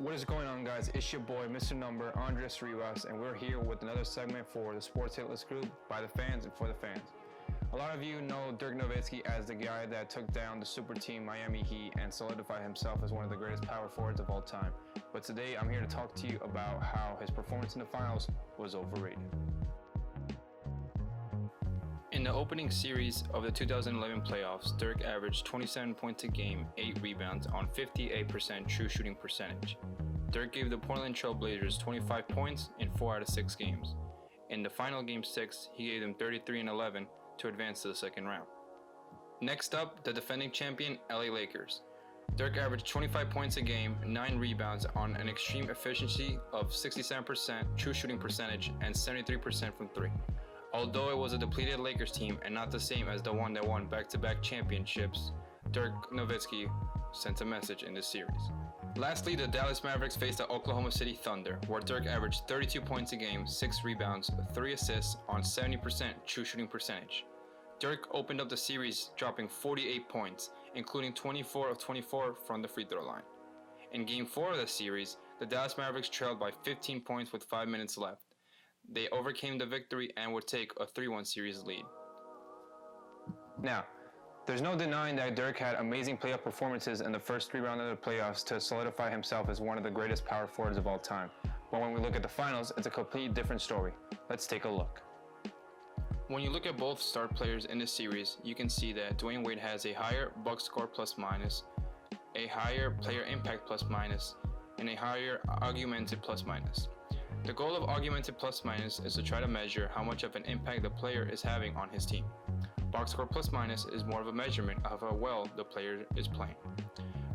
What is going on, guys? It's your boy, Mr. Number, Andres Rivas, and we're here with another segment for the Sports Hitlist Group by the fans and for the fans. A lot of you know Dirk Nowitzki as the guy that took down the super team Miami Heat and solidified himself as one of the greatest power forwards of all time. But today I'm here to talk to you about how his performance in the finals was overrated. In the opening series of the 2011 playoffs, Dirk averaged 27 points a game, 8 rebounds on 58% true shooting percentage. Dirk gave the Portland Trail Blazers 25 points in 4 out of 6 games. In the final Game 6, he gave them 33 and 11 to advance to the second round. Next up, the defending champion LA Lakers. Dirk averaged 25 points a game, 9 rebounds on an extreme efficiency of 67% true shooting percentage and 73% from 3. Although it was a depleted Lakers team and not the same as the one that won back-to-back championships, Dirk Nowitzki sent a message in this series. Lastly, the Dallas Mavericks faced the Oklahoma City Thunder, where Dirk averaged 32 points a game, 6 rebounds, 3 assists on 70% true shooting percentage. Dirk opened up the series dropping 48 points, including 24 of 24 from the free throw line. In Game 4 of the series, the Dallas Mavericks trailed by 15 points with 5 minutes left. They overcame the victory and would take a 3-1 series lead. Now, there's no denying that Dirk had amazing playoff performances in the first 3 rounds of the playoffs to solidify himself as one of the greatest power forwards of all time. But when we look at the finals, it's a completely different story. Let's take a look. When you look at both star players in this series, you can see that Dwayne Wade has a higher box score plus minus, a higher player impact plus minus, and a higher augmented plus minus. The goal of augmented plus minus is to try to measure how much of an impact the player is having on his team. Box score plus minus is more of a measurement of how well the player is playing.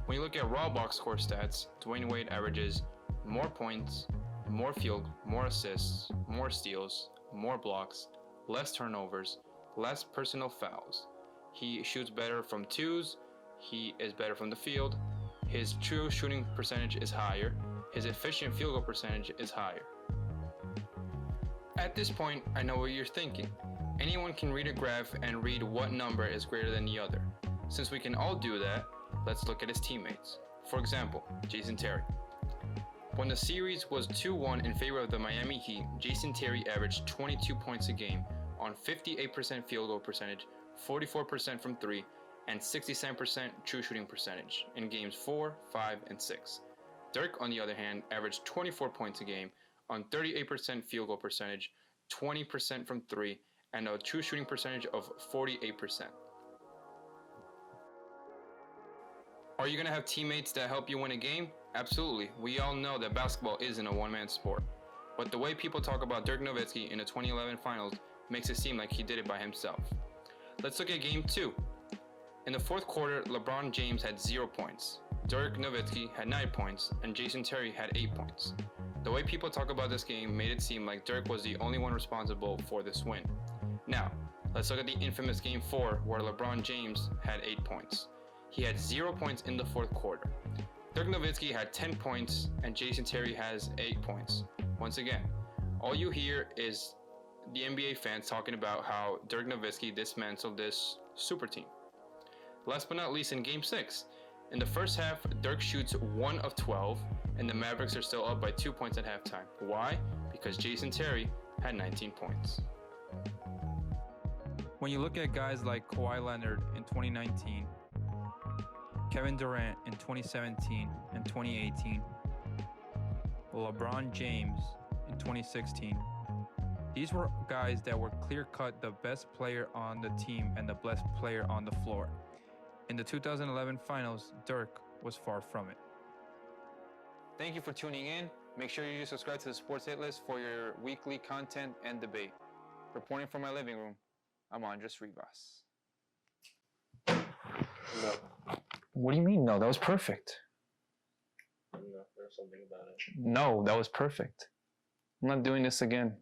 When you look at raw box score stats, Dwayne Wade averages more points, more field, more assists, more steals, more blocks, less turnovers, less personal fouls. He shoots better from twos, he is better from the field, his true shooting percentage is higher, his efficient field goal percentage is higher. At this point, I know what you're thinking. Anyone can read a graph and read what number is greater than the other. Since we can all do that, let's look at his teammates. For example, Jason Terry. When the series was 2-1 in favor of the Miami Heat, Jason Terry averaged 22 points a game on 58% field goal percentage, 44% from 3, and 67% true shooting percentage in games 4, 5, and 6. Dirk, on the other hand, averaged 24 points a game on 38% field goal percentage, 20% from 3, and a true shooting percentage of 48%. Are you going to have teammates that help you win a game? Absolutely. We all know that basketball isn't a one-man sport. But the way people talk about Dirk Nowitzki in the 2011 finals makes it seem like he did it by himself. Let's look at Game 2. In the fourth quarter, LeBron James had 0 points. Dirk Nowitzki had 9 points, and Jason Terry had 8 points. The way people talk about this game made it seem like Dirk was the only one responsible for this win. Now, let's look at the infamous Game 4 where LeBron James had 8 points. He had 0 points in the fourth quarter. Dirk Nowitzki had 10 points, and Jason Terry has 8 points. Once again, all you hear is the NBA fans talking about how Dirk Nowitzki dismantled this super team. Last but not least, in Game 6, in the first half, Dirk shoots 1 of 12, and the Mavericks are still up by 2 points at halftime. Why? Because Jason Terry had 19 points. When you look at guys like Kawhi Leonard in 2019, Kevin Durant in 2017 and 2018, LeBron James in 2016, these were guys that were clear-cut the best player on the team and the best player on the floor. In the 2011 finals, Dirk was far from it. Thank you for tuning in. Make sure you subscribe to the Sports Hit List for your weekly content and debate. Reporting from my living room, I'm Andres Rivas. No. What do you mean, no? That was perfect. No, there's something about it. No, that was perfect. I'm not doing this again.